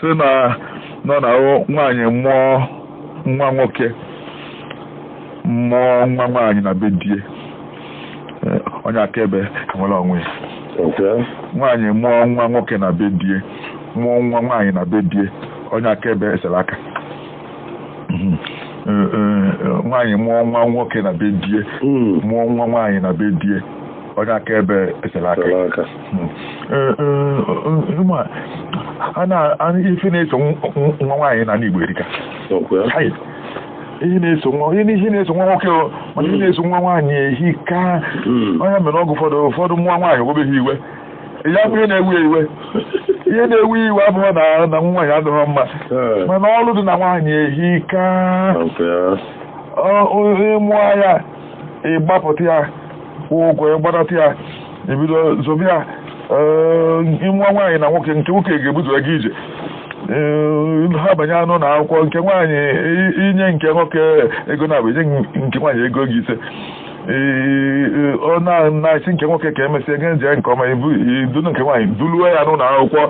sị na nọ na nwaanyị mụọ nwa nwoke mmụọ nwa nwaanyị na be die onye akaebe enwere onwe ya nwaanyị mụọ nwa nwoke na be die mụọ nwa nwaanyị na be die onye akaebe esere aka nwaanyị mụọ nwa nwoke na be die mụọ nwa nwaanyị na be die onye akaebe esere aka ife na-eso nwa nwaanyị na Igbo erika ihe na-eso nwa nwoke mana ihe na-eso nwa nwaanyị ehi ka onye mere ọgụ ụfọdụ nwa nwaanyị webeghị iwe ya bụ ihe na-ewe iwe ihe na-ewe iwe abụghị na nwaanyị adịghị mma mana ọrụ dị na nwaanyị ehi ka ịmụọ ya ịgbapụta ya ụgwọ ịgbarata ya ebido zobe ya ịmụọ nwaanyị na nwoke nke nwoke ga-ebuzo ego ije ha banye anụ na akwụkwọ nke nwaanyị inye nke nwoke ego na-abụ inye nke nwaanyị ego gị ise ọ na-achị nke nwoke ka emesịa ege nje nke ọma idunu nke nwaanyị duluwe ya n'ụlọ akwụkwọ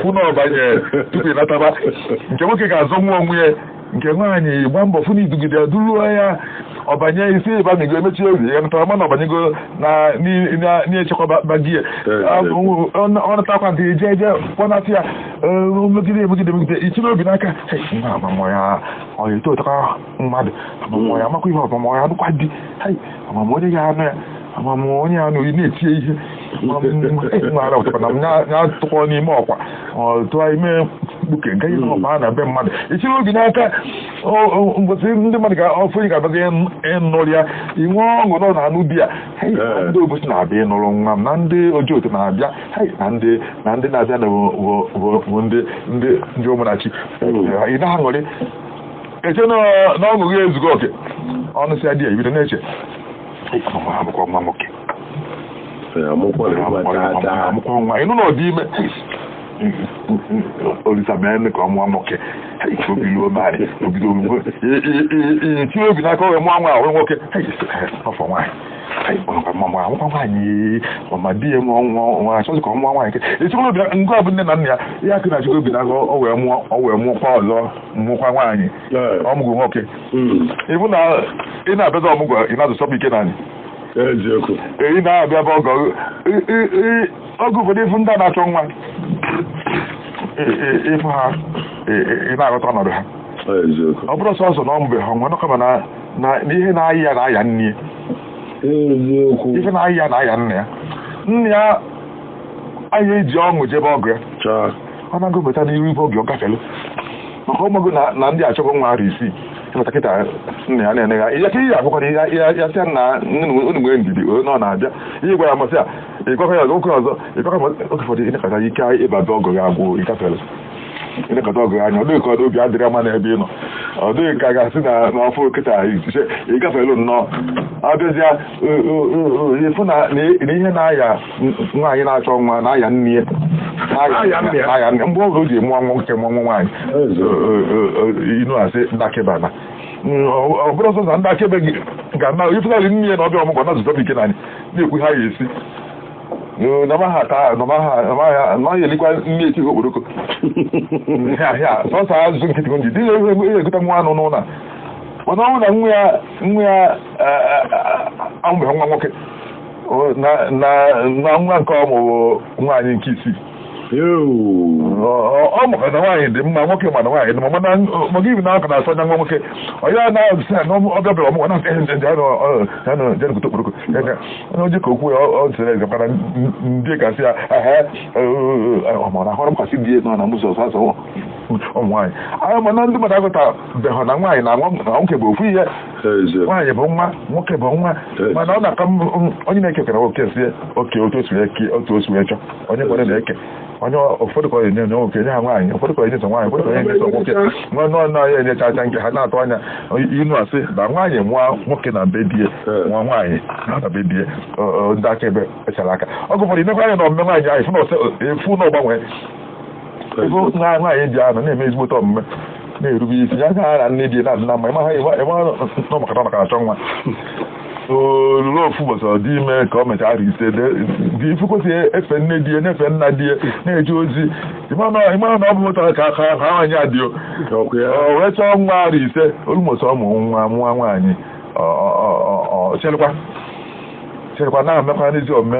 fụ na ọbanye tupu ịnataba nke nwoke ga-azụ nwa onwe ya nke nwaanyị gba mbọ fụ na idugide ya duluwe ya ọbanye isi ebe a na-ego emechi ozi ya natara mana ọbanyego na-echekwaba gị ọ natakwa ndị eje kpọnata ya megide ichiri obi n'aka amamọ ya ọ eto ụtaka mmadụ amamọ ya amakwa ihe ọbamọ ya nụkwa di amamọ onye ya anụ ya amamọ onye anụ na-etinye ihe mara ụtaka na ya tụkọ n'ime ọkwa tụọ ime mkpuke gaghị na ọba na be mmadụ ichiri obi n'aka mbosi ndị mmadụ ga-ọfụ ga-abaga ịnụrụ ya inwe ọṅụ nọ na anụ di ya ndị obosi na-abịa ịnụrụ nwa m na ndị ojoto na-abịa na ndị na-abịa bụ ndị ụmụnachi ị na-aṅụrị eche na ọṅụ gị ezugo oke ọnụ si adị ya ibido na-eche amụkwa nwa nwoke amụkwa nwa ịnụ na ọdị ime olisamene ka ọmụọ nwoke obiluo marị obido omume tinye obi n'aka ọwee mụọ nwa ahụ nwoke afọ nwaanyị amụkwa nwaanyị ọma di ya nwa achọghị ka ọ mụọ nwaanyị echekwa obi ngụ ọbụ nne na nna ya ihe akụ na-achịkwa obi n'aka ọ wee mụọkwa ọzọ mụkwa nwaanyị ọmụgwọ nwoke ịbụ na ị na-abịaza ọmụgwọ ị na-azụsọpụ ike naanị ị na-abịa bụ ọgụ ụfọdụ ịfụ ndị a na-achọ nwa ịfụ ha ị na-aghọta ọnọdụ ha ọ bụrụ sọsọ na ọ mgbe ha nwa nọkọba na ihe na-ayị ya na-aya nne ife na-ayị ya na-aya nna ya nne ya anya eji ọṅụ jebe ọgụ ya ọ na-agụ beta n'ihu ife oge ọ gafelu maka ọmụgụ na ndị achọkwa nwa arụ isii ịmata kịta nna ya na-ene ya ya ka ihe akwụkwọ ya sịa na unu nwee ndidi ọ na-abịa ihe gwara amasị a ịgwakọ ya oke ọzọ ịgwakọ oge ụfọdụ ịnekọta ike ịbado ọgụ ya agwụ ịgafere ịnekọta ọgụ ya anya ọ dịghị ka obi adịrị ama n'ebe ị nọ ọ dịghị ka a ga-asị na ọfụ kịta iche ịgafelu nnọọ abịazịa ịfụ na ihe na-aya nwaanyị na-achọ nwa na-aya nne ya mgbe ọbụla o ji mụọ nwoke mụọ nwaanyị inu asị ndakịbana ọ bụrụ ọsọ na ndị akaebe ga-ana ifụnarị nne ya na ọbịa ọmụgwọ na zụtọpụ ike naanị na-ekwu ha ya esi namaghị elikwa nne eti okporoko sọsọ azụ nkịtị nji dị egote nwa anụ n'ụlọ mana ọ bụ na nwa ya amụbeghị nwa nwoke na nwa nke ọmụrụ nwaanyị nke isii ọ mụka na nwaanyị dị mma nwoke mana nwaanyị dị mma maka ibi na aka na-asọ anya nwa nwoke onye na-asị na ọbịa bịara ọmụgwọ na jegote okporoko onye oji ka okwu ya ọ sịrị ezekwana ndị gasị ya ọmụra ahụrụ mkwasị dị nọ na mụzọ ọsọ ụmụ nwaanyị anya mana ndị mmadụ agụta behọ na nwaanyị na nwoke bụ ofu ihe nwaanyị bụ nwa nwoke bụ nwa mana ọ na-aka onye na-ekekara nwoke si oke otu o si wee chọọ onye kwere na-eke onye ụfọdụ ka ọ enye nwoke nye ha nwaanyị ụfọdụ ka enyeso nwaanyị ụfọdụ ka enyeso nwoke nwa nọ na ya enyechacha nke ha na-atụ anya inu asị na nwaanyị nwa nwoke na be die nwa nwaanyị na be die ndị akaebe echara aka ọgụ ụfọdụ imekwa anya na omume nwaanyị ahụ efu na ọgbanwe ebe nwaanyị ji anọ na-eme ezigbote omume na-erube isi ya ga na nne di na nna mma ịma ha nọ maka achọ nwa lụrụ ofu ụbọchị ọ dị ime ka ọ mechara ise dị ifekwesị efe nne di ya na-efe nna di ya na-eje ozi ịmara na ọ bụ ụtara ka ha nwaanyị adịo o wee chọọ nwa ara ise olumọsọ ụmụ nwa nwaanyị cherekwa na-emekwa n'ezi omume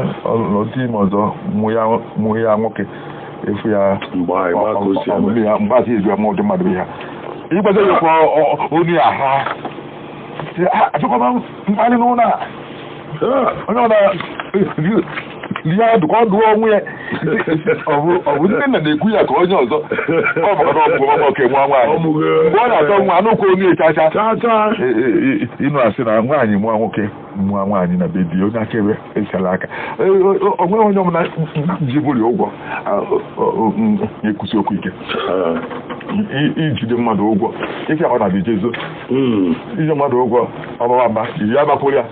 n'otu ime ọzọ mụ ya nwoke efu ya mgbazi ezu ama ụdị mmadụ ya ịgbaza ekwa onye aha achọkwaba mkpali n'ụlọ a onye ọna ya dụkọ dụọ onwe ya ọ bụ ndị nna na-ekwu ya ka onye ọzọ ọ bụkana ọbụ oke nwa nwaanyị mgbe ọ na-atọ nwa anụkwu onye chacha ịnụ asị na nwaanyị mụọ nwoke mụọ nwaanyị na be di onye akaebe esala aka o nweghị onye ọbụla ji bụri ụgwọ na-ekwusi okwu ike ijide mmadụ ụgwọ ike ọ na-abịa jezo ije mmadụ ụgwọ ọbaba mba iri abakwụrụ ya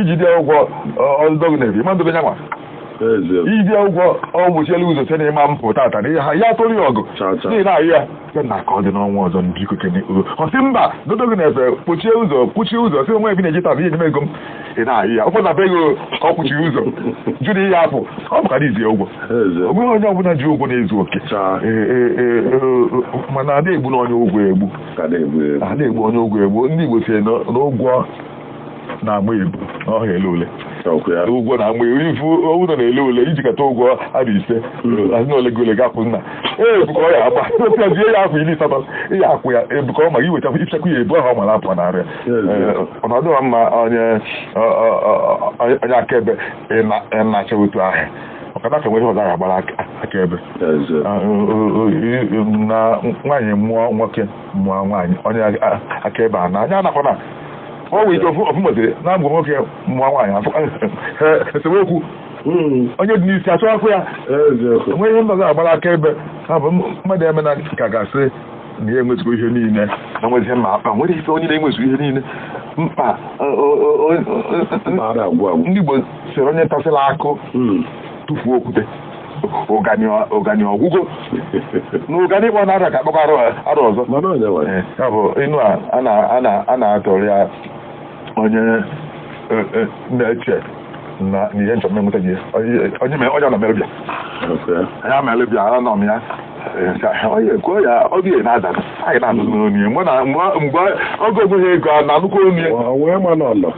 ijide ụgwọ ọdụdọgụ na-ebi mmadụ onye nwa iji ụgwọ ọgwụchielu ụzọ site na ịma mpụ tata na ihe ha ya tụrụ ya ọgụ n'ihi na ahụ ya na ka ọ dị n'ọnwa ọzọ biko kene ọsị mba dodogo na-efe kpuchie ụzọ si onwe ebi na-eji taa ihe enyeme ego m ị na-ahụ ya ụfọdụ na-aba ego ọ kpuchiri ụzọ jụrụ ihe apụ ọ bụkara izi ụgwọ onweghị onye ọbụla ji ụgwọ na-ezu oke mana ada egbu na onye ụgwọ egbu ada egbu onye ụgwọ egbu ndị Igbo si n'ụgwọ na-agba ebu n'ọhịa ele ule ụgwọ na-agba ifu ụlọ na-ele ule ijikọta ụgwọ adị ise azụ ole gị ole gapụ nna ebukọ ya agba otie ya afọ 18 ihe akwụ ya ebukọ maka iweta ichekwa ya ebu ahụ ọ mara apụ narị ọnọdụ mma onye akaebe na-acha otu ahịa ọkada ka nwere ọzọ agbara akaebe na nwaanyị mụọ nwoke mụọ nwaanyị onye akaebe a na anya anakwana ọ wụ ike ofu motere na abụ nwoke mụọ nwaanyị esemokwu onye dị n'isi achọ akwụ ya enwe ihe mbazọ agbara akaebe abụ mmadụ eme na ka gasị na ya enwezigbo ihe niile na nwezi mma akpa nwere ife onye na-enwezu ihe niile mkpa ndị Igbo sịrị onye tasịla akụ tụfuo okwute ụgani ọgwụgwọ na ụgani ịkpọ na-ara ka akpọkọ arụ ọzọ ya bụ ịnụ a na-atọrọ ya onye na-eche na ihe nchọ mmemụta gị onye ọ na-emelebịa anya melebịa ara nọ m ya kwuo ya obi na-ada anyị na-anụ n'onye mgbe oge ogbeghị ego a na-anụkwa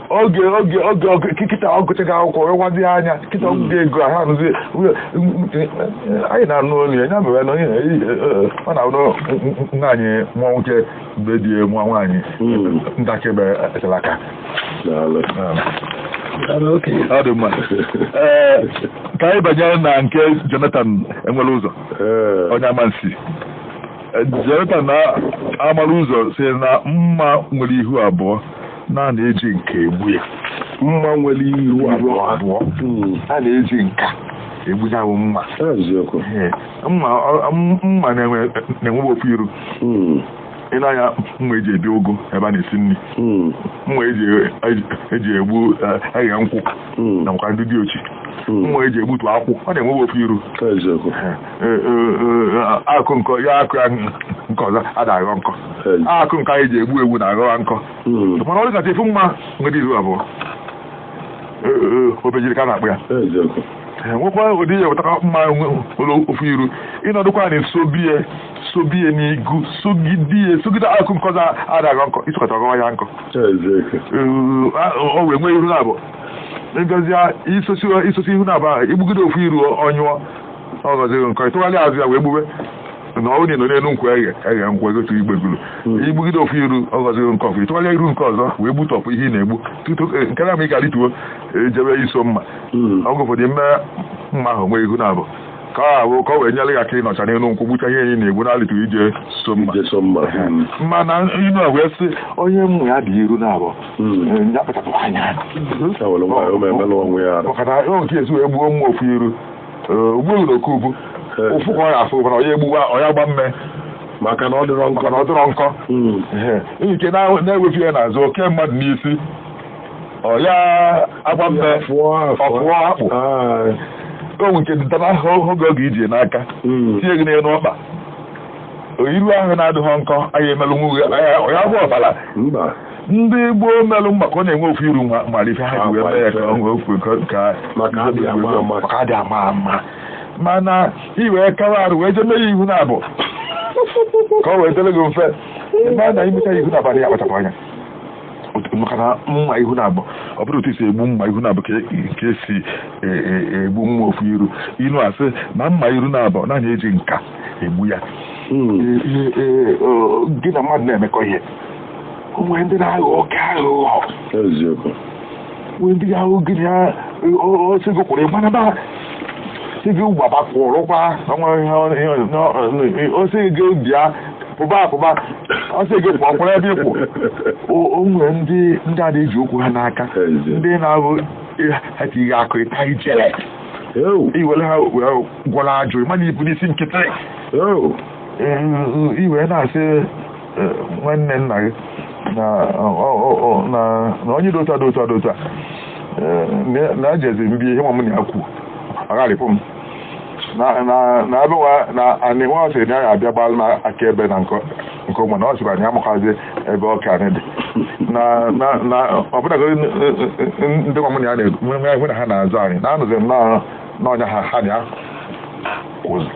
onye oge kịta ọgụchaghị akwụkwọ wee gwazi anya kịta ọgụgụ ego ha anụzi anyị na-anụ onye ya mere na onye ọ na-abụrụ nna anyị mụọ nwoke mgbe dị mụọ nwaanyị ndakebe eselaka ọ dị mma ka anyị banyere na nke Jonathan enwere ụzọ onye amansi Jonathan na-amara ụzọ si na mma nwere ihu abụọ na na-eji nke egbu ya mma nwere ihu abụọ a na-eji nka egbu ya bụ mma mma na-enwe ofu iru ịna anya mma eji ebi ogo ebe a na-esi nri mma eji egbu ahịa nkwụ na nkwa ndị dị ochi mma eji egbutu akwụ ọ na-enwe ofu iru akụ nkọ ya akụ ya nke ọzọ ada aghọ nkọ akụ nke anyị ji egbu egbu na aghọwa nkọ mana ọ dịkacha efu mma nwere iru abụọ obejiri ka a na-akpụ ya nwekwa ụdị ya wetaka mma nwere ofu iru ịnọdụkwa na sobie n'igu sogide akụ nkọza adaghọ nkọ isokọta ọgọwa ya nkọ o wee nwee ihu na-abụ ngọzie isosi ihu na-abụ igbugide ofu iru ọnyụọ ọ gọziri nkọ ịtụgharị azụ ya wee gbube na ọ dị nọ n'elu nkwụ eghe nkwụ egotu igbegulu igbugide ofu iru ọ gọziri nkọ ọfụ ịtụgharị iru nke ọzọ wee gbutọpụ ihe ị na-egbu tutu nke na ị ga-arịtuo ejebe iso mma ọgụ ụfọdụ mme mma ahụ nwee ihu na-abụ ka ọ ka ọ wee nyere ya ka ị nọcha n'elu nkwụ gbucha ihe enyi na-egbu na-alịtụ ije so mma mana inu a wee sị onye mmụ ya dị iru na-abụ ya kpachapụ anya maka na nke esi wee gbuo mma ofu iru ogbughị na okubu ofu ka ọ ya afụ mana onye egbuwa ọya gba mme maka na ọ dịrọ nkọ ike na-ewefu ya n'azụ oke mmadụ n'isi ọya agba mme ọfụọ akpụ onwe nke dịtara oge oge iji n'aka tinye gị n'elu ọkpa iru ahụ na-adịghị nkọ anyị emelụ nwu ya bụ ọbara ndị gboo melụ maka ọ na-enwe ofu iru mara ife ha ji wee mee ya ka ọ nwee ofu ka maka adị ama ama mana iwee kawa arụ wee jee mee ihu na-abụ ka ọ wee dele gị mfe na imecha ihu na-abụ ya akpachapụ anya maka na mma ihu na-abụ ọ bụrụ otu isi egbu mma ihu na-abụ ka esi egbu mma ofu iru inu asị na mma iru na-abụ naanị eji nka egbu ya gị na mmadụ na-emekọ ihe onwe ndị na-aghọ oke aghụghọ nwee ndị ahụ gị na osego kwụrụ ịgbanaba sigi gbaba kwụrụkwa osego bịa pụba osego kwụrụ ebe ịkwụ o nwere ndị a na-eji okwu ha n'aka ndị na-abụ ha ka ihe akụ ịta ijere iwere ha gwọrọ ajụ ịmana ibu n'isi nkịtị iwere na-asị nwanne nna gị na onye dota na ajezi mbi ihe m na akwu agharịpụ m na abịawa na anị nwa ọsịrị na ya abịa gbalụ na aka ebe na nke ụmụ na ọ sịrị anyị amụkwazi ebe ọka dị na ọbụlago ndị nwa m na ya na-enwe na ha na-azụ anyị na-anụzi m n'ọnya ha na ya kwụzi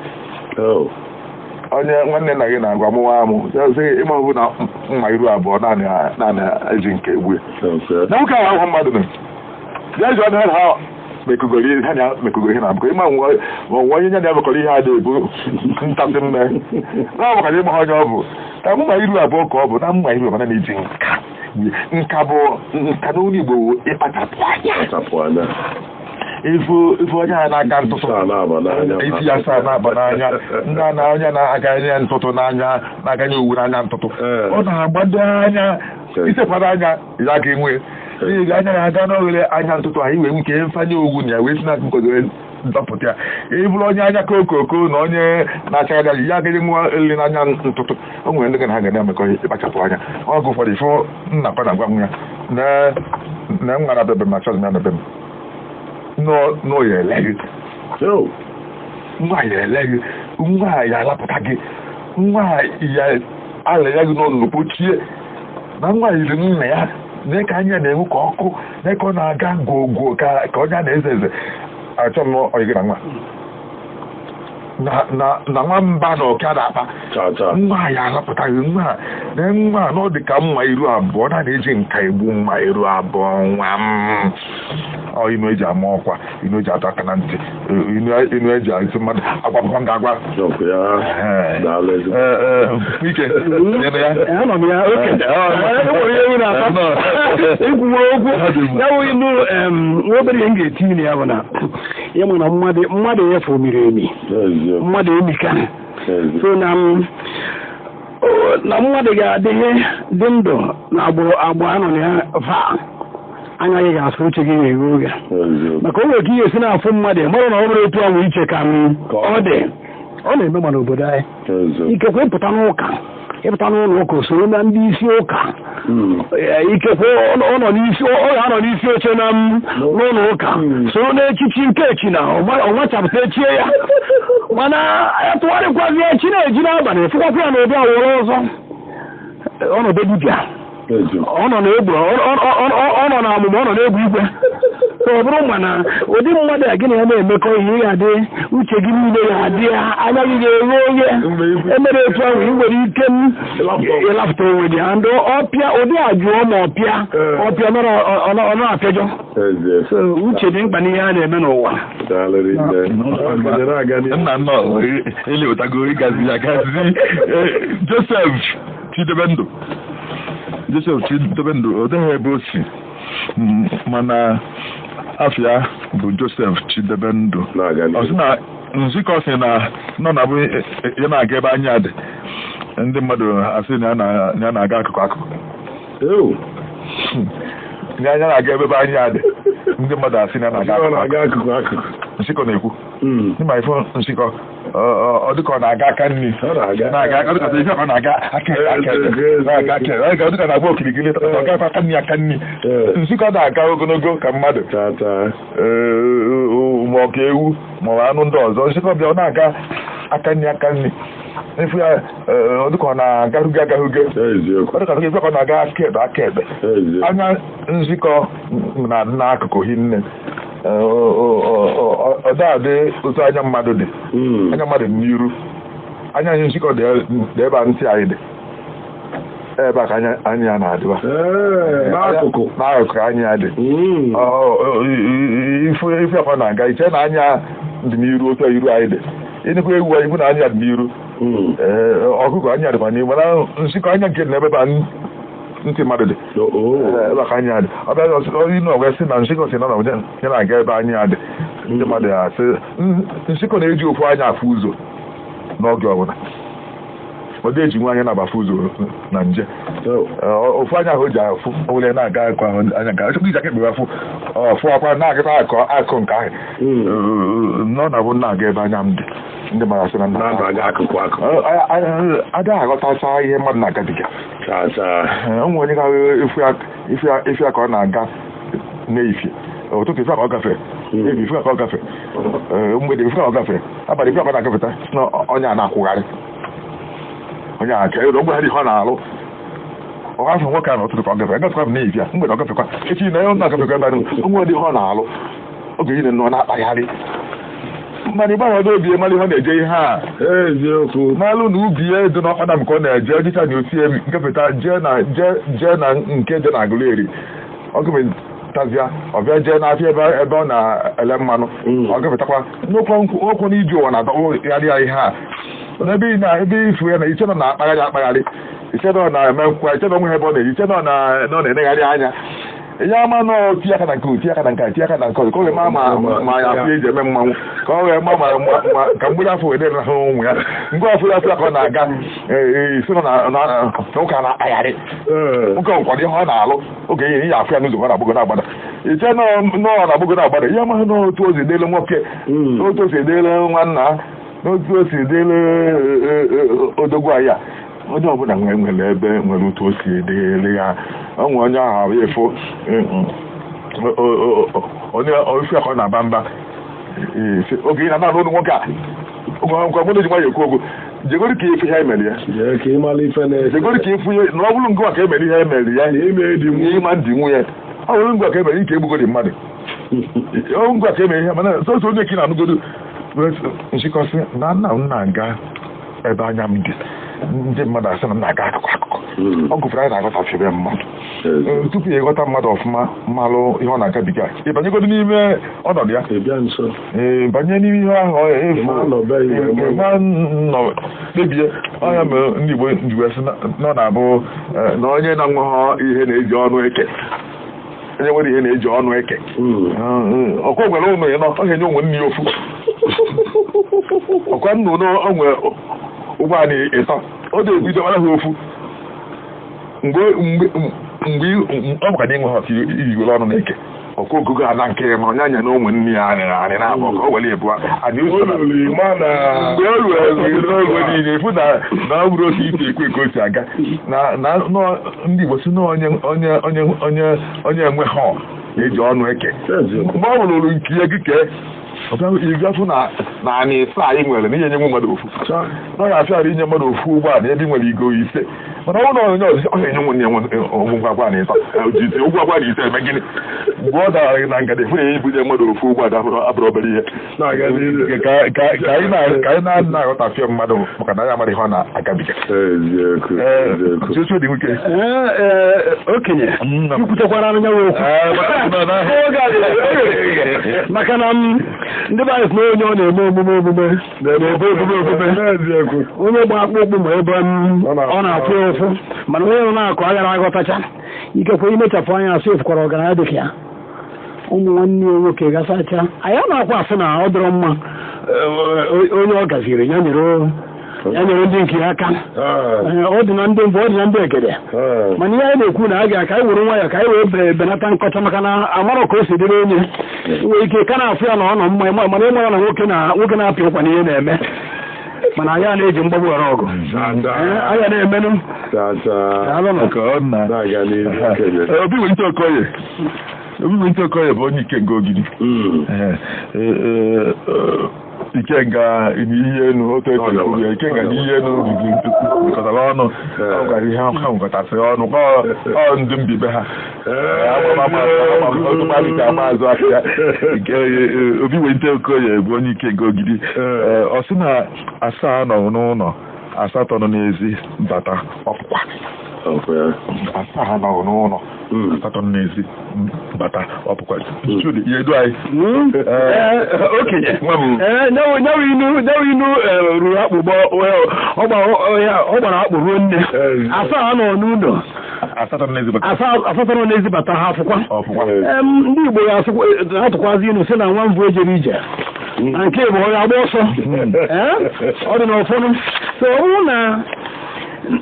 onye nwanne nna gị na-agwa mụnwa amụ ịma ọbụ na mma iru abụọ naanị eji nke egbu na nwoke ahụ mmadụ nụ ya ji ọdụ ha mekugoro ihe na abụkọ ịma nwe onye nye na-emekọrọ ihe a na-ebu ntasị mme na-abụkara ịma onye ọ bụ na mma iru abụọ ka ọ bụ na mma iru abụọ na-eji nka bụ nka n'ụlọ Igbo ịkpachapụ anya ife onye a na-aga ntụtụ isi ya saa na-aba n'anya ndị onye na-aga anya ntụtụ n'anya na-aganye owu n'anya ntụtụ ọ na-agbado anya isekwara anya ya ga enwe n'ihi anya ya aga n'oghere anya ntụtụ ha iwe nke mfanye owu na ya wee si na nkodo nzọpụta ya ịbụrụ onye anya kokoko na onye na-achagharị anya ya agaghị nwa ele n'anya ntụtụ o nwere ndị ga na ha ga na-emekọ ịkpachapụ anya ọgụ ụfọdụ ifo nnakwa na gwa m ya na nwa na bebe m na chọrọ na bebe m no ya ele gị nwa ya ele gị nwa ya alapụta gị nwa ya ala ya gị n'ụlọ kpochie na nwa yiri nna ya na ka anya na-enwu ka ọkụ na ka ọ na-aga ngwogwo ka onye a na-eze eze achọ m oyigị na nwa na nwamba na ọka na-akpa nwa ya alapụtaghị nwa na ọ dị ka mma iru abụọ na-eji nka egbu mma iru abụọ nwa m inu eji ama ọkwa inu eji atọ aka na ntị inu eji isi mmadụ agwapụkwa ndị agwa ike ikwuwe okwu ya bụ inu obere ihe m ga-etinye ya bụ na ya bụ na mmadụ efu omiri emi mmadụ emika so na mmadụ ga-adị dị ndụ na agbụrụ anọ na ya va anya gị ga-asụ uche gị na-eghe oge maka o nwere ka ihe esi na-afụ mmadụ mara na ọ bụrụ etu ahụ iche ka ọ dị ọ na-eme ma n'obodo anyị ikekwe ịpụta n'ụlọ ụka soro na ndị isi ụka ikekwe ọ nọ n'isi oche na n'ụlọ ụka soro n'echichi nke echi na ọ nwachapụta echie ya mana ya tụgharịkwazi echi na-eji n'abalị fụkwakwa ya n'ụdị awụrụ ọzọ ọnọdụ dibịa ọ nọ na-egbu ọ nọ na amụma ọ nọ na-egbu igwe ọ bụrụ mana ụdị mmadụ a gị na ya na-emekọ ihe ya adị uche gị niile ya adị anya gị ga-eghe onye emere etu ahụ ị nwere ike ịlapụta onwe gị ndị ọpịa ụdị ajụọ ma ọpịa ọ na-apịajọ uche dị mkpa n'ihe a na-eme n'ụwa nna elewetago ịgazi Joseph Chidebendụ o deghị ebe o si mana afịa bụ Joseph Chidebendụ ọ sị na nzikọ sị na nọ na bụ ya na-aga ebe anya dị ndị mmadụ asị na ya na-aga akụkụ ya na-aga ebe anya dị ndị mmadụ asị na ya na-aga akụkụ nsịkọ na-ekwu n'ịma ifo nsịkọ ọ dịka ọ na-aga aka nri ọ na-aga aka ọ dịka na-agba okirikiri ọ gaghị aka nri nsịkọ na-aga ogologo ka mmadụ ma ọ ka ewu ma ọ bụ anụ ndị ọzọ nsịkọ bịa ọ na-aga aka nri ifu ya ọ dịka ọ na-agahuge agahuge ọ dịka ife ka ọ na-aga aka ekpe anya nzikọ na-adị n'akụkụ hinne ọ dị otu anya mmadụ dị anya mmadụ dị n'iru anya anyị nzikọ dị ebe a ntị anyị dị ebe a ka anya ya na-adịba n'akụkụ anya ya dị ife akwa na-aga iche na anya dị n'iru otu iru anyị dị ịnekwa ewu anyị bụ na anya dị n'iru ọkụkọ anya dịkwa n'ihu mana nzikọ anya nke dị n'ebe ebe ntị mmadụ dị ebe ka anya dị ọ bịa onye na ọgwa sị na nzikọ si nọ na ya na-aga ebe anya dị ndị mmadụ ya sị nzikọ na-eji ofu anya afụ ụzọ n'oge ọbụla ọ dị eji nwa anya na-abafu ụzọ na nje ofu anya ahụ o ji afụ onwere na-aga akụ ahụ anya nke achọkwa iji aka ekpere afụ ọfụ akwa na-agata akụ nke ahụ nọ na bụ na-aga ebe anya m dị ndị mara sị na agaghị aghọtacha ihe mmadụ na-agabiga ụmụ onye ga ife ya ka ọ na-aga n'efie ụtụtụ ife ka ọ gafere ebi ife ka ọ gafere mgbede ife ka ọ gafere abalị ife ka ọ na-agafeta na onye a na-akwụgharị onye aka ero mgbe ha dị ihe ọ na-alụ ọgafụ nwoke a na ụtụtụ ka ọ gafere gafekwa m n'efie mgbede ọ gafekwa echi na ya na-agafekwa ebe ahụ onwe dị ihe ọ na-alụ oge niile nọ na-akpagharị mana ịgbanwe obi mara ihe ọ na-eje ihe a n'alụ na ubi ya dị n'ọkpana m ka ọ na-eje ọjịcha na osie nkepụta jee na nke je na agụleri ọgụmetazịa ọbịa jee n'afịa ebe ọ na-ele mmanụ ọ gụpụtakwa n'okwu n'iji ụwa na-adọgharị ya ihe a ebe ifu ya na iche nọ na-akpagharị iche nọ na-eme nkwa iche nọ nwe ebe ọ na-eji iche nọ na-enegharị anya ya ama nọ ti aka na nke oti aka na nke ti aka na nke ka ọ ga-ema ma ya afọ eji eme mmanwụ ka ọ wee ma ka mgbere afọ wee na ụmụ ya mgbe ọfụ ya ka ọ na-aga isi nọ na ụka na-akpagharị ụka nkwado ihe ọ na-alụ oge ihe ya afọ ya n'ụzọ ọ na-agbụgo na-agbada iche nọ na-agbụgo na-agbada ya amaghị n'otu o si edele nwoke n'otu o si edele nwanna n'otu o si edele odogwu ahịa onye ọbụla nwere ebe nwere otu o si edele ya onwe onye ahụ efo onye ofe akọ na-aba mba oge ị na-ana n'ụlọ nwoke a nkwa mmadụ ji nwayọ ekwu okwu jegori ka ife ihe emere ya jegori ka ifu na ọ bụrụ ngwa ka emere ihe emere ya ịma ndị nwunye ọ bụrụ ngwa ka emere ike egbugodi mmadụ ngwa ka emere ihe mana sọsọ onye ka ị na-anụgodo nchịkọsị na nna m na-aga ebe anya m dị ndị mmadụ asị na m na-aga akụkụ ọ gụfere anyị na-aghọtafebe mmadụ tupu ya ịghọta mmadụ ọfụma mmalụ ihe ọ na-agabiga ịbanyegodo n'ime ọnọdụ ya banye n'ime ihe ahụ kpebie ọnya mere ndị Igbo njiwesị nọ na-abụ na onye na-enweghị ihe na-eji ọnụ eke onye nwere ihe na-eji ọnụ eke ọkwa nwere ụmụ ya nọ ọ ga-enye onwe nne ya ofu ọkwa nna ụlọ onwe ụgbọ anyị ịtọ ọ na-ebido mara ha ofu mgbe ọ bụka na enwe ha iriwere ọnụ na-eke ọkwa ogogo ha na nke ma onye anya na onwe nne ya arị na-abụ ka o were ebu mgbe o ruo n'oge niile efu na ọ bụrụ otu ite ekwe ka o si aga na ndị Igbo si na onye enwe ha eji ọnụ eke mgbe ọ bụrụ nke ya gị kee ịgafụ na anyị ịsa anyị nwere na inye mmadụ ofu na ya afịara inye mmadụ ofu ụgbọala ebe ị nwere igo ise mana ọ bụrụ na onye ọzọ ọ ga-enye nwe ngwagwa na ịsa jizi ụgwọ agwa na ise eme gịnị mgbe ọ dara gị na ngada efu na ibunye mmadụ ofu ụgbọala abụrụ obere ihe ka anyị na-aghọtafie mmadụ maka na ya amara ihe ọ na-agabiga dị nwoke okenye ikwutekwara anya okwu maka na ndị be anyị onye ọ na-eme omume onye gba akpụkpụ ma ebe ọ na-afụ ụfụ mana onye nọ na-akụ agara aghọtacha ikekwe imechapụ anya asụ efukwara ọgaranya dịka ya ụmụ nwanne ya nwoke gasacha anyị na-akwa asị na ọ dịrọ mma onye ọ gaziri ya nyere ndị nke ya aka ọ dị na ndị mbụ ọ dị na ndị egede mana ihe anyị na-ekwu na a ga-aka anyị were nwayọ ka anyị wee benata nkọcha maka na amarọ ka o si dịrị onye nwere ike ka na-afụ ya na ọ nọ mma mana ịmara na nwoke na-apị ụkwa na ihe na-eme mana anyị na-eji mgbagbu were ọgụ anyị na-emenụ Obi Nte Okoye bụ onye Ikenga Ogidi ikenga n'ihe enu otu etu ya ikenga n'ihe enu bikọtara ọnụ ọgara ihe ha nwekọtasịrị ọnụ ọ ndị mbibe ha ọtụkparịta maazụ ahịa nke obi wee nte okoye bụ onye ike nke ogidi ọ sị na 7 nọ n'ụlọ 8 nọ n'ezi bata ọpụkwa 7 nọ n'ụlọ 8 nọ n'ezi bata ọpụkwa ihe edu anyị okenye nyawo inu ruru akpụgbọ ọ gbara akpụ ruo nne 7 nọ n'ụlọ 8 nọ n'ezi bata ha afụkwa ndị Igbo ga-atụkwazi inu sị na nwa mbụ ejere ije na nke bụ onye agba ọsọ ọ dị n'ụfọdụ so ọ bụrụ na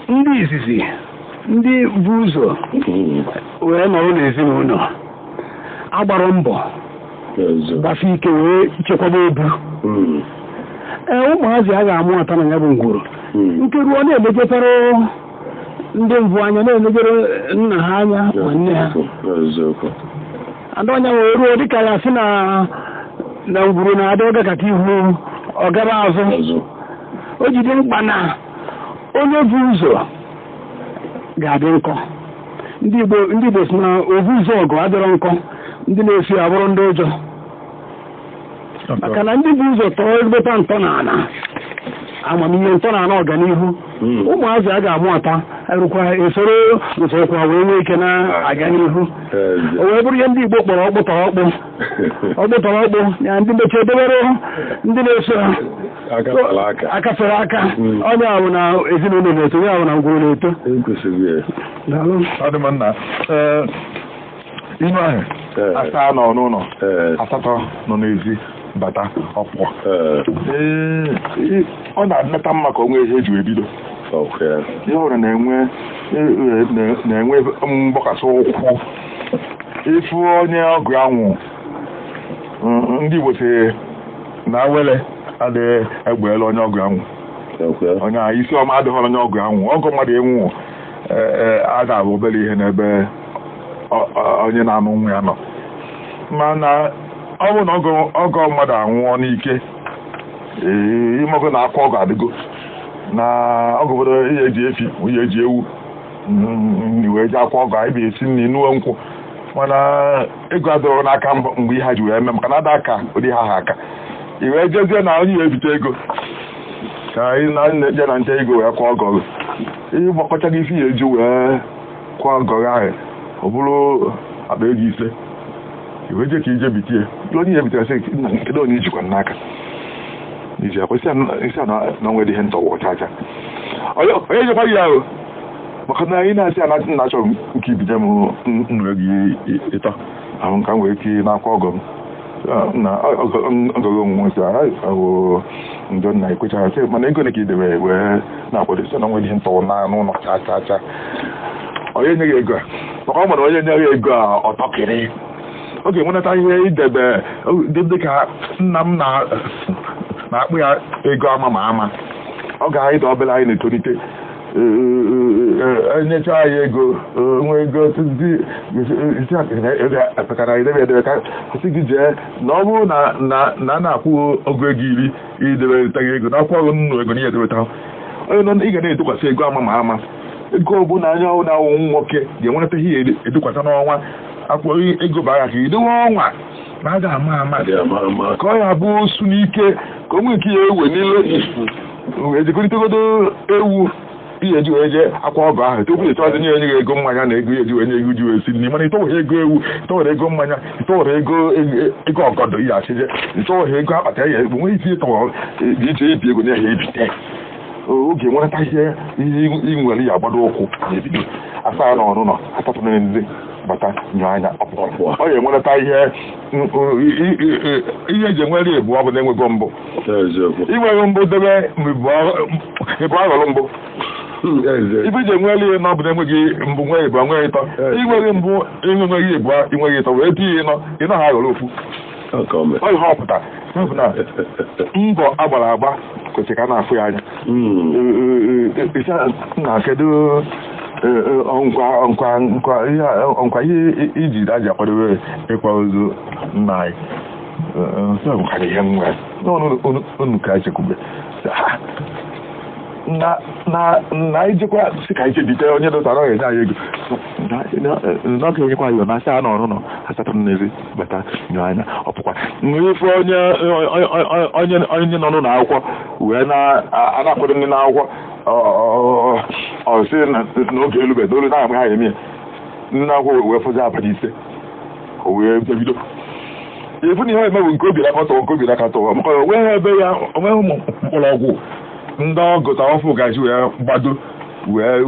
ndị izizi ndị bụ ụzọ wee nọrọ n'ezinụlọ agbara mbọ gbafe ike wee chekwaba obu ụmụazị a ga-amụ ata na ya bụ ngwuru nke ruo na-emejepere ndị mbụ anya na-emejere nna ha anya ma nne ha adọnya wee ruo dịka ya sị na ngwuru na-adị oge kaka ihu ọ gaba azụ o jide mkpa na onye bụ ụzọ ga-adị nkọ ndị Igbo si na ovu ụzọ ọgụ adịrọ nkọ ndị na-esi abụrụ ndị ụjọ maka na ndị bụ ụzọ tọọ egbota ntọ na ana amamihe ntọ na ana ọganihu ụmụazị a ga-amụta erukwa esoro usorokwa wee nwee ike na-aga n'ihu o wee bụrụ ihe ndị Igbo kpọrọ ọkpụtọrọkpụ ya ndị mechie edebere ndị na-eso ha akafere aka onye ahụ na ezinụlọ na-eto onye ahụ na ngwuru na-eto ọ dị mma inu ahụ 7 nọ n'ụlọ 8 nọ n'ezi bata ọpụọ ọ na-adịnata mma ka onwe ihe eji ebido ihe ọbụla na-enwe mgbakasị ụkwụ ifu onye ọgụ anwụ ndị Igbo si na awele adịghị egbeela onye ọgụ anwụ onye ahụ isi ọma adịghị onye ọgụ anwụ ọgụ mmadụ enwụ a ga-abụ obere ihe n'ebe onye na-anụ nwa ya nọ mana ọ bụ na ọgọ mmadụ anwụọ n'ike ịmọgụ na akwa ọgụ adịgo na ọgụ obodo ihe eji efi ihe eji ewu wee ji akwa ọgụ anyị bụ esi nri nuwe nkwụ mana ego adọrọ n'aka mgbe ihe ha ji wee mee maka na ada aka ụdị ha aka i wee jezie na onye ebite ego ka anyị na-eje na nche ego wee kwa ọgọ ihe gbakọchaghị isi ya eji wee kwa ọgọ ahụ ọ bụrụ akpa ego 5 iwe je ka ije bitie onye ebitere sị kedu onye ijikwa n'aka iji akwụsị na onwe dị ihe ntọwa ọchacha onye jekwa gị ahụ maka na anyị na-asị ya na achọrọ nke ibide m nre gị ịtọ ahụ nka m wee ike n'akwa ọgọ m na ọgọgọ onwe sị ahụ njọ nna ekwechara sị mana ego ka idebe wee na-akwado sị na onwe dị ihe ntọwa n'ụlọ chacha onye nye gị ego a maka ọ mara onye nye gị ego a ọtọkịrị ọ ga-enwenata ihe idebe dị ka nna m na-akpụ ya ego ama ọ ga-anyị obere anyị na-etolite enyecha anyị ego nwe ego pekara idebe ka sị gị jee na ọ bụrụ na na-akwụ ogo ego 10 idebetaghị ego na akwụ ọrụ nnụ ego n'ihe edebeta onye nọ ị ga na-etokwasị ego ama ego ọ bụ na anya ọhụrụ na-awụ nwoke ga-enwenata ihe edokwasa n'ọnwa akwụghị ego bara ka idowe ọnwa na a ga-ama ka ọ ya bụ osu n'ike ka o nwee nke ya ewe n'ile ejikọrịtagodo ewu ihe eji wee jee akwa ọgụ ahụ tupu ịchọzi nye enye gị ego mmanya na ego eji wee nye ego ji wee si nri mana ịtọwere ego ewu ịtọwere ego mmanya ịtọwere ego ọgọdọ ihe achịje ịtọwere ego akpata ya bụ nwee isi ịtọwere dị iche ebi ego na-ehe ebite oge nwereta ihe inwere ya agbado ụkwụ na-ebido 7 n'ọnụnọ 8 n'ezi bata nyụ anya ọpụpụ ọ ga-enwereta ihe eji enwere ebu ọ bụ na enwego mbụ inwere mbụ debe ebu aghọrọ mbụ ibe iji enwere ihe na ọ bụ na enweghị mbụ nwee ebu nwee ịtọ inwere mbụ enweghị ebu inweghị ịtọ wee tinye ịnọ ha aghọrọ ofu ọ ihe ọpụta mbọ agbara agba kwesịrị ka na-afụ ya anya na kedu nkwa ihe iji daji akwadobe ịkwa ozu nna anyị karị ihe nwa n'ọnụ ka echekwube na ijekwa si ka ije bite onye dọtara ọ ga-enye anyị ego n'oge onyekwa iwe na asa n'ọrụ nọ asatọ n'ezi bata nyo anya ọpụkwa nwere ife onye nọ n'ụlọ akwụkwọ wee na-akwado ndị n'akwụkwọ ọsị n'oge elubeda olu na-agba ha eme ndị na-akwụkwọ wee fụzi abalị ise o wee bido efu na ihe emewu nke obi akatọ maka onweghị ebe ya onweghị ụmụ mkpọrọgwụ ndị ọgụta ọfụ gaji wee gbado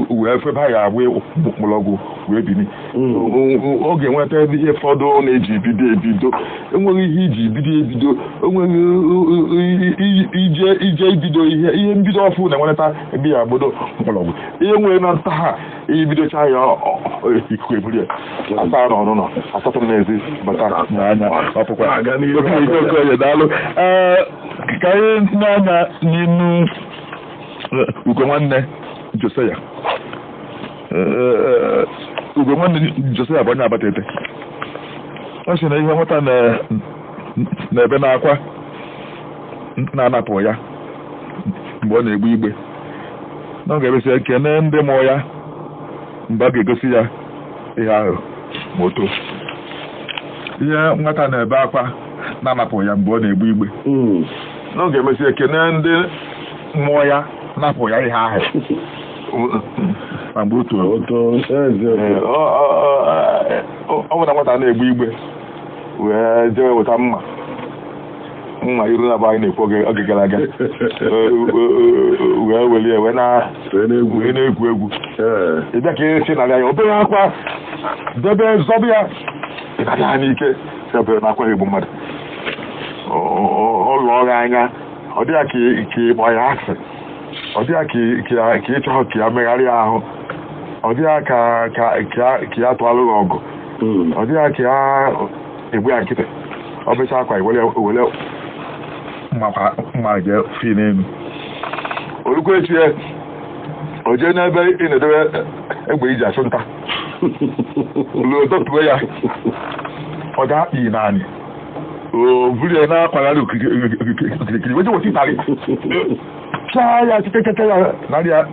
wee febe ha ga-agba mkpọrọgwụ wee bini oge nweta ihe fọdụ na-eji ebido enweghị ihe iji ebido enweghị ije ibido ihe mbido ọfụ na-enweta ebe ya agbodo mkpọrọgwụ ihe nwere na nta ha ibidocha ya ikuku ebuli asa n'ọnụnọ asatọ n'ezi bata n'anya ọpụkwa daalụ ka anyị n'anya n'inu Ugo nwanne Josiah Ugo nwanne Josiah bụ onye Abatete ọ sị na ihe nweta na-ebe n'akwa na-anapụ ya mgbe ọ na-egbu igbe na ọ ga-ebesi ekene ndị mụọ ya mgbe a ga-egosi ya ihe ahụ ma o too ihe nwata na-ebe akwa na-anapụ ya mgbe ọ na-egbu igbe na ọ ga-emesi ekene ndị mmụọ ya napụ ya ihe ahụ ma mgbe otu ọ nwere nwata na-egbu igbe wee jewe weta mma iru na-aba anyị na-ekwu oge gara aga wee welie wee na-egwu egwu ịbịa ka esi narị anya obere akwa debe zọbụ ya ịnarị ha n'ike sebere na akwa egbu mmadụ ọ lụọ gị anya ọ dịghị ka ịgba ya asị ọ dịghị ka ị chọọ ka ya megharịa ahụ ọ dịghị ka ya tụọlụ gị ọgụ ọ dịghị ka ya egbu ya nkịtị ọ bụcha akwa wele mma jee fi n'elu olukwu echie o jee n'ebe ị na-edebe egbe iji achụ nta luo dọtue ya ọ ga-akpị naanị o buru ya na-akwagharị okirikiri weje weta ịtarị chaa ya chịchachata ya narị ya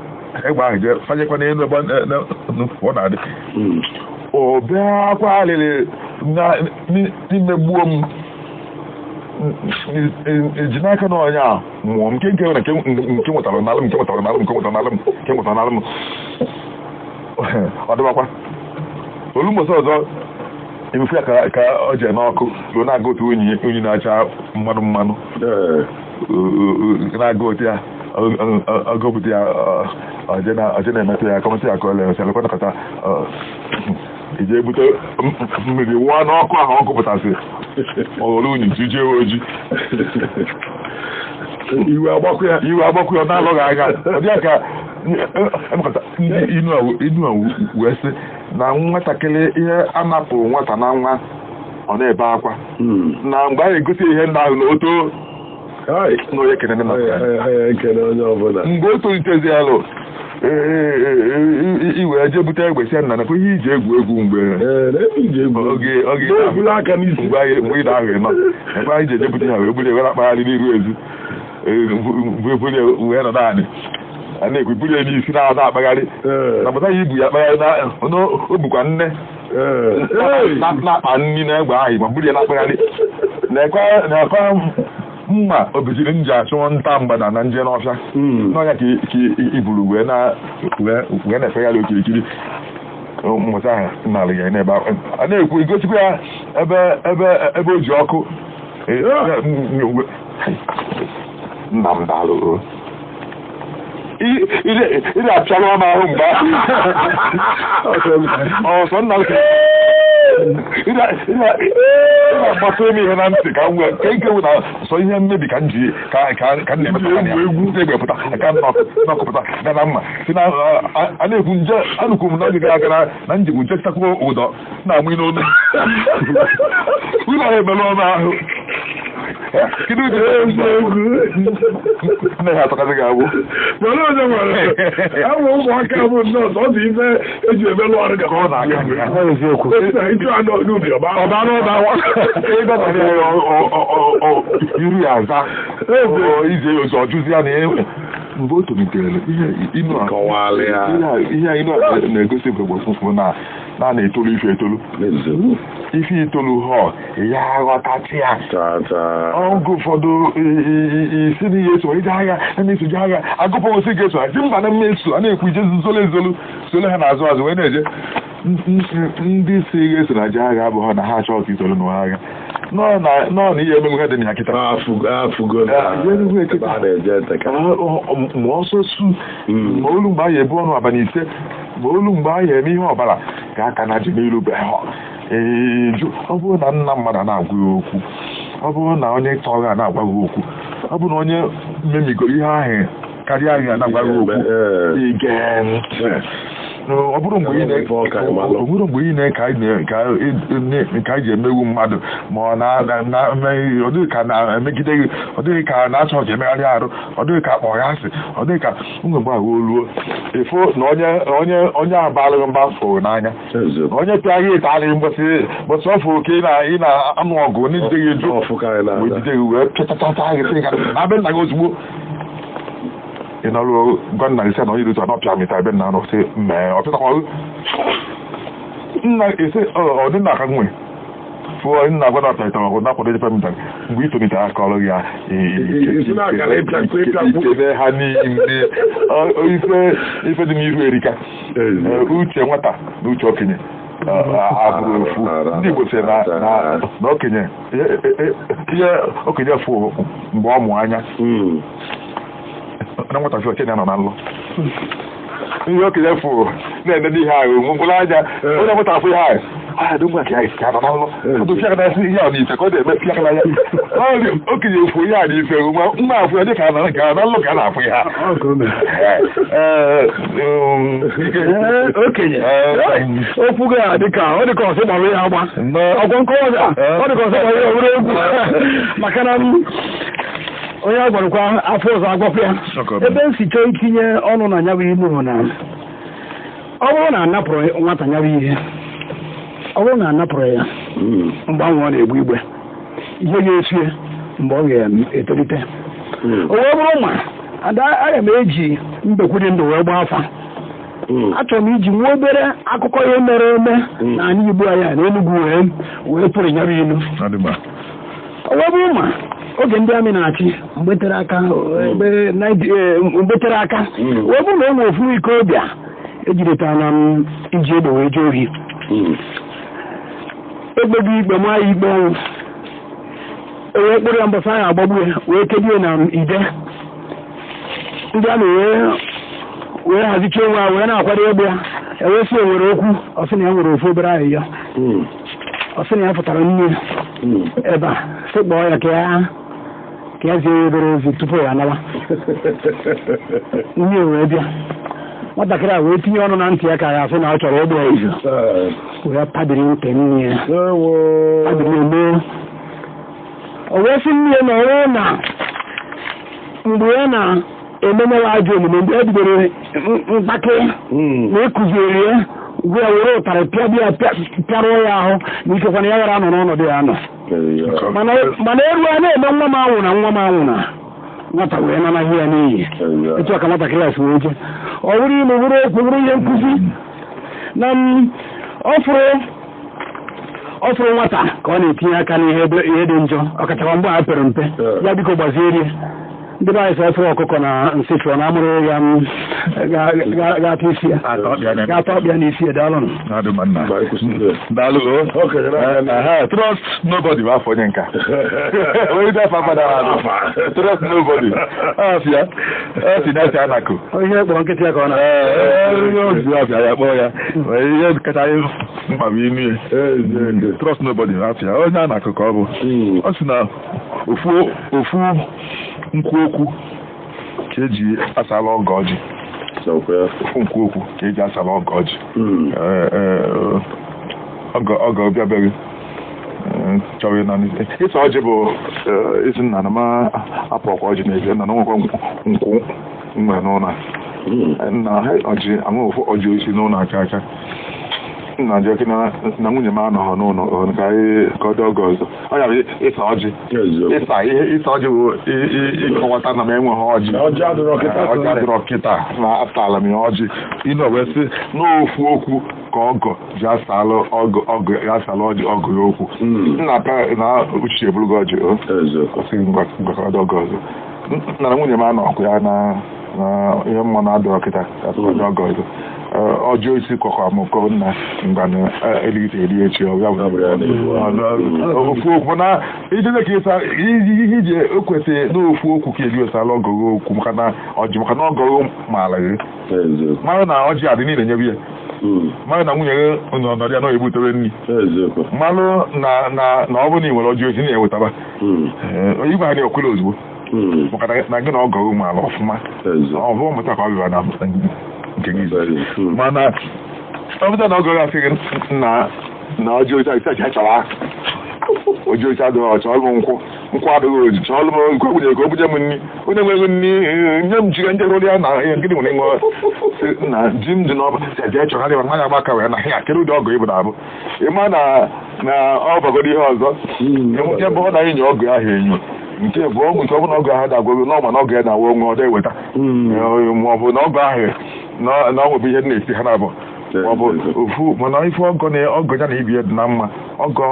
egbe ahụ jee fanyekwa n'elu ebe ọ na-adị o bee akwa alịrị n'ime gbuo m eji n'aka na onye a mụọ m nke nwetara n'alụ m ọ dịbakwa olu mgbọsị ọzọ ebufe ya ka ọ jee n'ọkụ ruo na-aga otu unyi na-acha mmanụ na-aga otu ya ọgọpụta ya ọje na-emetụ ya kọmịtị ya ka ọ lere selekwanakọta ije ebute mmiri wụọ n'ọkụ ahụ ọ gụpụtasị ọghọrọ unyi tujie oji iwe agbakwu ya na-alụghị anya ọ dịya ka emekọta inu a wee sị na nwatakịrị ihe anapụ nwata na nwa ọ na-ebe akwa na mgbe anyị egosi ihe ndị ahụ na oto n'onye kene mgbe o tolitezi alụ iwe je bute egbe si nna nakwa ihe iji egwu mgbe ị na-ahụ nọ ebe anyị ji ejebute ha wee buli were akpagharị n'iru ezi wee nọ naanị a na-ekwe buli n'isi na-ada akpagharị na pụta ya ibu ya akpagharị o bukwa nne na-akpa nri na egbe ahụ ma buli ya na-akpagharị na-ekwe mma obejiri m ji achụ nta mgbada na nje n'ọfịa n'ọnya ka iburu wee na-efegharị okirikiri mmụta ahụ narị ya n'ebe a na-ekwu egosikwa ya ebe o ji ọkụ nna m dalụ ị na-apịalụ ọnụ ahụ mgbe ọsọ nna ị na-agbasa eme ihe na ntị ka m nwee nke wụ na sọ ihe mmebi ka m ji ka m na-emepụta egwu egbepụta aka nọkọpụta ga na mma si na a na-ekwu nje anụkwu m n'oge gara aga na njikwu nje chịtakwa ụdọ na-amụ n'olu ụlọ ha emelu ọnụ ahụ kedu ụdị nne ha atọkasị ga-abụ mana ọzọ nwere awụ ụmụaka bụ nọọsụ ọ dị ife eji emelụ ọrụ ka ọ na-aga eziokwu ịchụ anụ n'ubi ọba iri aza ije ozu ọjụzi ya na mgbe o tolitere ihe inu na-egosi gbogbo na na-etolu ife etolu ife itolu ha ya aghọtachi ya ọgụ ụfọdụ isi n'ihe eso ije agha na-esoje agha agụpụ osi ga-eso ha ji mba na mmeso a na-ekwu ije zolo ezolu sole ha n'azụ azụ wee na-eje ndị si ga-eso na je agha abụghị na ha achọ ka itolu n'ụwa agha nọ na ihe emenwe ha dị na ya kịta ma ọsọ su ma olu mgbe anyị ebu ọnụ abalị ise ma olu mgbe anyị eme ihe ọbara ka aka na ji n'ilu be ha eju ọ bụrụ na nna mmadụ na-agwa ya okwu ọ bụrụ na onye tọrọ na-agwa ya okwu ọ bụrụ na onye memigo ihe ahụ karịa ahịa na-agwa ya okwu ige ọ bụrụ mgbe ị na-eka anyị ji emegbu mmadụ ma ọ ọ dịghị ka na-emegide gị ọ dịghị ka na-achọ ọja emegharị arụ ọ dịghị ka akpọ ya asị ọ dịghị ka mgbe ahụ oluo ịfụ na onye abalịghị mba fụrụ n'anya onye pịaghị ite alịghị mbọsị ọ fụrụ ka ị na-anụ ọgụ n'ejideghị eju wee wee pịachachata gị sị ka na-abịa nna gị ozugbo ị nọrụ gwa nna gị sị na onye dị ọpịa mịta ebe nna nọ sị mee ọpịtakwa nna ese ọdịnna aka nwe fụọ nna gwa na ọpịa ịta ọgụ na-akwado ejepe mịta mgbe itolite aka ọrụ ya ikebe ha niile ife dị n'ihu erika uche nwata na uche okenye abụrụ ofu ndị Igbo sị na okenye ihe okenye fụ mgbe ọ mụ anya na nwata fi okenye nọ na nlọ ihe okenye fụ na-ene n'ihe ahụ mgwụrụ anya onye nwata afụ ihe ahụ dị ngwa ka nọ na nlọ ọdụ fiaka na ihe ahụ n'ife ka ọ na-eme fiaka na ya okenye fụ ihe ahụ n'ife mma afụ ya dị ka na nlọ ka a na-afụ ihe okenye okwu gị a dịka ọ dịka ọsị gbara ya agba ọgwọ nke ọzọ ọ dịka ọsị gbara ya obere egwu maka na onye a gwarụkwa afọ ọzọ agwapụ ya ebe m si chọọ itinye ọnụ na nyabụ ihe bụ na ọ bụrụ na anapụrụ nwata nyabụ ihe ọ bụrụ na anapụrụ ya mgbe ahụ ọ na-egbu igbe ihe ga-esie mgbe ọ ga-etolite o wee bụrụ ma aga m eji mbekwuri ndụ wee gbaa afa achọrọ m iji nwa obere akụkọ ihe mere eme na anyị Igbo anyị na Enugu wee pụrụ nyabụ ilu o wee bụrụ ma oge ndị amị na-achị mgbetere aka wee bụrụ na enwe ofu ike ọbịa ejiritara m iji egbe wee jee ohi egbeghị ikpe maa ya ikpe ọnwụ ewee kpụrụ ya mbọsa anyị agbagbu ya wee kedie na ide ndị amị wee hazicha onwe ha wee na-akwado egbe ya ewee si enwere okwu ọsị na ya nwere ofu obere ahịhịa ọsị na ya pụtara nne ebe a sị kpọọ ya ka ya zie obere ozi tupu ya anawa ihe wee bịa nwatakịrị a wee tinye ọnụ na ntị ya ka ya asị na ọ chọrọ ịgba izu wee padiri ntị nne ya padiri eme o wee sị nne ya na ọrụ na mgbe ya na-ememewa ajọ omume mgbe e bidoro mkpake na ekụziere ya ugbu ya were ụtarị pịarụọ ya ahụ na ikekwana ya gara anọ n'ọnọdụ ya anọ mana eru a na-eme nwa m anwụ na nwa m anwụ na nwata wee nanaghị ya n'iyi etu aka nwatakịrị a si wee je ọ bụrụ ilu bụrụ okwu bụrụ ihe nkụzi na ọ fụrụ nwata ka ọ na-etinye aka n'ihe dị njọ ọkachakwa mgbe a pere mpe ya biko gbaziere ndị be anyị sọ fụrụ ọkụkọ na nsị chụọ na amụrụ ya ga-atụ isi ya ga-atọ ọkpịa n'isi ya daalụ trust nobody bụ afọ onye nka trust nobody si na-esi anakụ ihe kpọrọ nkịtị ya ka ọ na ya kpọọ ya ihe kacha anyị mkpa bụ inu ya trust nobody bụ afọ ya onye anakụ ka ọ bụ ọ sị na ofu nkwu okwu ka eji asala ọgọ ọjị ofu nkwu okwu ka eji asala ọgọ ọjị ọgọ bịabeghị chọrọ na ịsa ọjị bụ isi nna na ma apụ ọkwa ọjị na-ebi nna na nwekwa nkwụ mgbe n'ụlọ nna ọjị ama ofu ọjị osi n'ụlọ aka aka nna jeki na nwunye m anọghọ n'ụlọ ka ọ dị oge ọzọ ọ ya bụ ịsa ọjị ịsa ọjị bụ ịkọwata na m enweghị ọjị adịrọ kịta na atala m ya ọjị ịnọ wee sị n'ofu okwu ka ọgọ ji asalụ ọgụ ya asalụ ọjị ọgụ ya okwu nna na uche eburugo ọjị ọsịghị mgbakọrọ oge ọzọ nna na nwunye m anọkụ ya na ihe mma na adịrọ kịta ọjị ọgọ ọzọ ọjọọ isi kwakwa mụkọ nna mgbanụ eligite eri echi ofu okwu na ijeze ka ịsa ihe iji ekwesịghị n'ofu okwu ka eli osala ọgọghị okwu maka na ọgọghị maala gị mara na ọjị adị niile nyebe ya mara na nwunye gị nọdụ ya na ebutere nri mmalụ na ọ bụrụ na ị nwere ọjọọ isi na-ewetaba igwe ha na-ekwere ozugbo maka na gị na ọgọghị maala ọfụma ọ bụ mụta ka ọ bịara na nke gị mana ọ bụta na ọ gọrọ asị gị na ọjọọ isi chọrọ ọjọọ isi adịghị ọchọ ọlụ nkwụ adịghị oji chọọ ọlụ m nke ogbunye ka o buje m nri onye nweghị nri nye m jiga njerụrụ ya na ihe nkịrị nwere nwe na ji m dị n'ọba jee chọrọ ma ya gbaka wee na ya kedu ụdị ọgụ ịbụ na-abụ ịma na ọ bagodo ihe ọzọ nke bụ na enyo ọgụ ahụ enyo nke bụ ọgwụ nke ọ bụ na ọgụ ahụ dagworo n'ọma na ọgụ ya na-awa onwe ọ na-eweta ma ọ bụ na ọgụ ahụ na ọ nwebụ ihe na-esi ha na-abụ maọbụ ofu mana ife ọgọ ya na ibi dị na mma ọgọ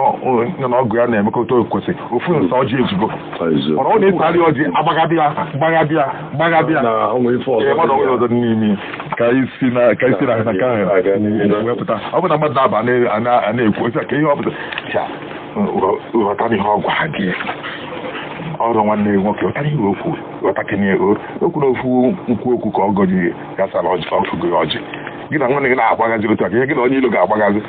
na ọgụ ya na-emekọta okwesị ofu nsa ọjị ezugbo mana ọ na-esarị ọjị agbagabịa mmadụ onwe ọzọ n'ime ka isi na nke ahụ wepụta ọ bụ na mmadụ na-aba na-ekwu ka ihe ọ pụta ghọta ihe ọgwụ ha gị ọrụ nwanne nwoke ụtara ihe okwu ghọtakenye okwu na ofu nkwu okwu ka ọgọ ji gasara ọgụ ya ọjị gị na nwanne gị na-agbagazi otu aka ihe gị na onye ilo ga-agbagazi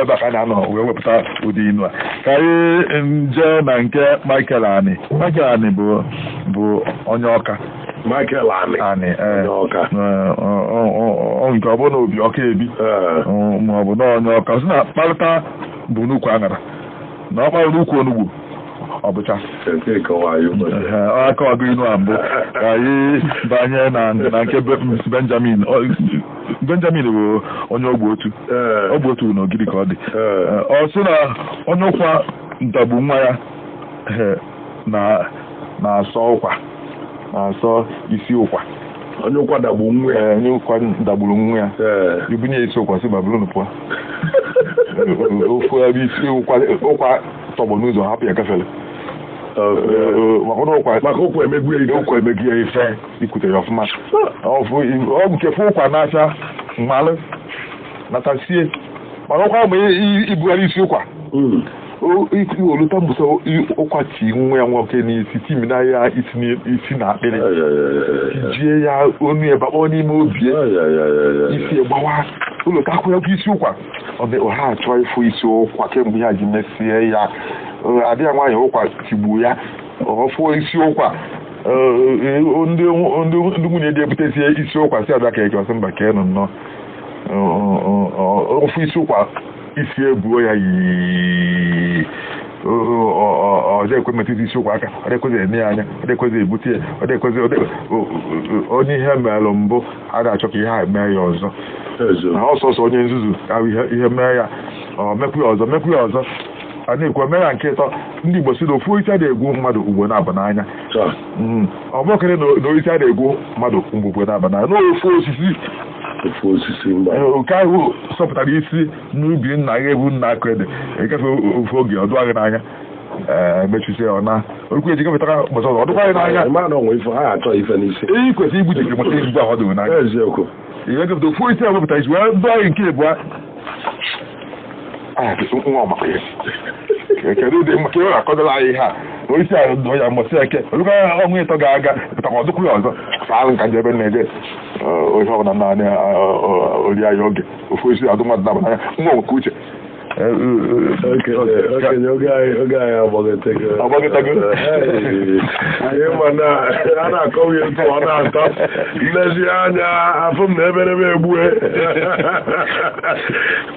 ebe ka a na-anọ wee wepụta ụdị inu a ka anyị nje na nke Michael Ani bụ onye ọka Michael Ani nke ọ bụ na obi ọka ebi ma ọ bụ na onye ọka sị na kparịta bụ n'ukwu aṅara na ọ kparịta ukwu onugbu ọ bụcha aka ọgụ inu a mbụ ka anyị banye na nke Benjamin bụ onye ogbe otu na ogidi ka ọ dị ọ sị na onye ụkwa ntagbu nwa ya na-asọ ụkwa na-asọ isi ụkwa onye ụkwa dagburu nwa ya onye ụkwa dagburu nwa ya ibunye isi ụkwa si Babylon pụọ ofu ebe isi ụkwa tọgbọ n'ụzọ hapụ ya gafere maka ụkwa emegbu ya ife ikwute ya ọfụma ọ nke fụ ụkwa na-acha mmalụ natasie mana ụkwa ma ibugharị isi ụkwa oluta mbụsa ụkwa ti nwa ya nwoke n'isi timina ya isi na akpịrị tijie ya onu ya bakpọ n'ime obi isi gbawa ụlọta akwụ ya bụ isi ụkwa ha achọ ịfụ isi ụkwa kemgbe ha ji mesie ya adị ya nwaanyị ụkwa tigbuo ya ọfụ isi ụkwa ndị nwunye dị ebutezie isi ụkwa si abịa ka eke ọsị mba ka enụ nnọọ ofu isi ụkwa isi ebuo ya yi ọjọọ ekwe metụta isi ụkwa aka ọ dịkwezi eme ya anya ọ dịkwezi ebute ya ọ dịkwezi onye ihe merụ mbụ a ga-achọ ka ihe a mee ya ọzọ na ọsọsọ onye nzuzu ahụ ihe mee ya mekwu ya ọzọ a na-ekwu mee ya nke ịtọ ndị Igbo si na ofu isi a na-egwu mmadụ ugbo na-aba n'anya ọ bụkere na isi a na-egwu mmadụ ugbo na-aba n'anya n'ofu osisi nke ahụ sọpụtara isi n'ubi nna gị ebu nna akụ ede ekefe ofu oge ọdụ agị n'anya mechisi ọ na okwu eji kepụtara gbasa ọzọ ọdụkwa gị n'anya eyi kwesịrị igbuche gị maka ezigbo ahụ dị n'anya ihe kepụta ofu isi a wepụta isi wee dụọ anyị nke ebua nwa ọmaka ya kedu ụdị maka ihe akọdala anyị ha na isi ahụ dụọ ya mbọsị eke olụka ọnwụ ịtọ ga-aga pụtakwa ọdụkwu ya ọzọ saa nka nje ebe na-eje onye ọbụla naanị ori anyị oge ofu isi adụ mmadụ naba n'anya nwa nke uche okenye oge anyị agbagotego ịma na a na-akọwa ya etu ọ na-atọ nlezi anya afụ m na eberebe egbue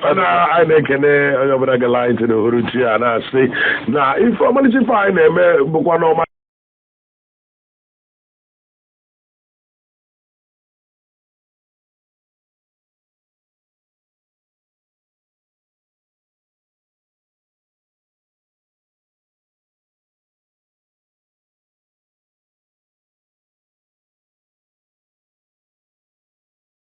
mana anyị na-ekene onye ọbụla gala anyị tiri ohuruchi a na-asị na ife ọmalịcha ife anyị na-eme bụkwa n'ọma